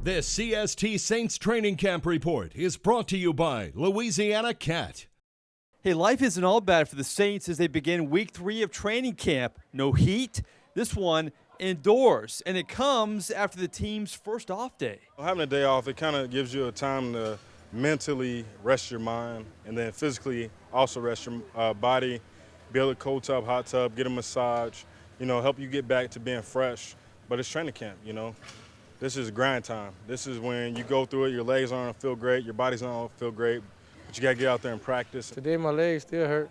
This CST Saints Training Camp report is brought to you by Louisiana Cat. Hey, life isn't all bad for the Saints as they begin week 3 of training camp. No heat, this one indoors, and it comes after the team's first off day. Having a day off, it kind of gives you a time to mentally rest your mind and then physically also rest your body, build a cold tub, hot tub, get a massage, help you get back to being fresh. But it's training camp, This is grind time. This is when you go through it, your legs aren't feel great, your body's not feel great, but you got to get out there and practice. Today my legs still hurt.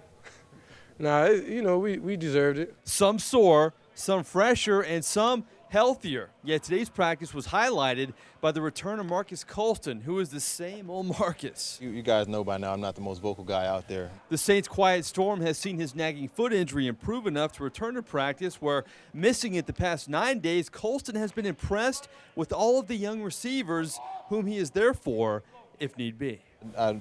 We deserved it. Some sore, some fresher, and some healthier. Yet today's practice was highlighted by the return of Marcus Colston, who is the same old Marcus. You guys know by now I'm not the most vocal guy out there. The Saints' quiet storm has seen his nagging foot injury improve enough to return to practice, where missing it the past 9 days, Colston has been impressed with all of the young receivers whom he is there for if need be. I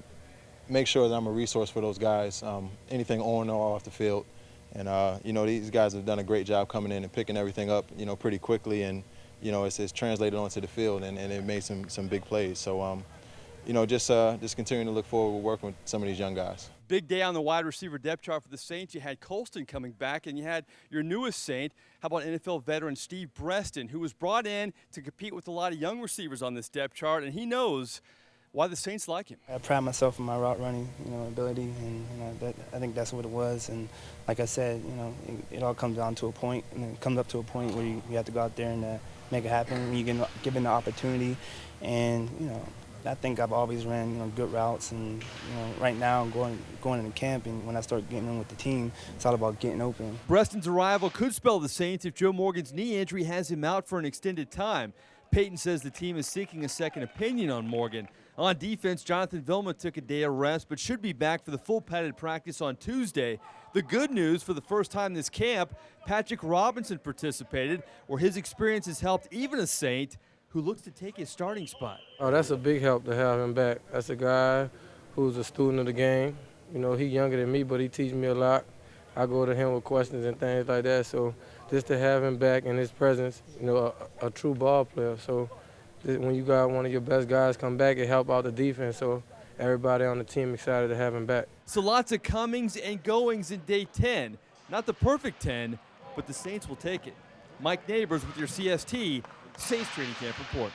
make sure that I'm a resource for those guys, anything on or off the field. And, these guys have done a great job coming in and picking everything up, pretty quickly. And, it's translated onto the field and it made some big plays. So, just continuing to look forward to working with some of these young guys. Big day on the wide receiver depth chart for the Saints. You had Colston coming back, and you had your newest Saint. How about NFL veteran Steve Breaston, who was brought in to compete with a lot of young receivers on this depth chart, and he knows why the Saints like him. I pride myself in my route running, ability, and I think that's what it was. And like I said, it all comes down to a point, and it comes up to a point where you have to go out there and make it happen. When you get given the opportunity, and I think I've always ran good routes, and right now going into camp, and when I start getting in with the team, it's all about getting open. Breaston's arrival could spell the Saints if Joe Morgan's knee injury has him out for an extended time. Peyton says the team is seeking a second opinion on Morgan. On defense, Jonathan Vilma took a day of rest but should be back for the full padded practice on Tuesday. The good news, for the first time this camp, Patrick Robinson participated, where his experience has helped even a Saint who looks to take his starting spot. Oh, that's a big help to have him back. That's a guy who's a student of the game. He's younger than me, but he teaches me a lot. I go to him with questions and things like that. So just to have him back in his presence, a true ball player. So when you got one of your best guys come back, it help out the defense. So everybody on the team excited to have him back. So lots of comings and goings in day 10. Not the perfect 10, but the Saints will take it. Mike Neighbors with your CST Saints Training Camp report.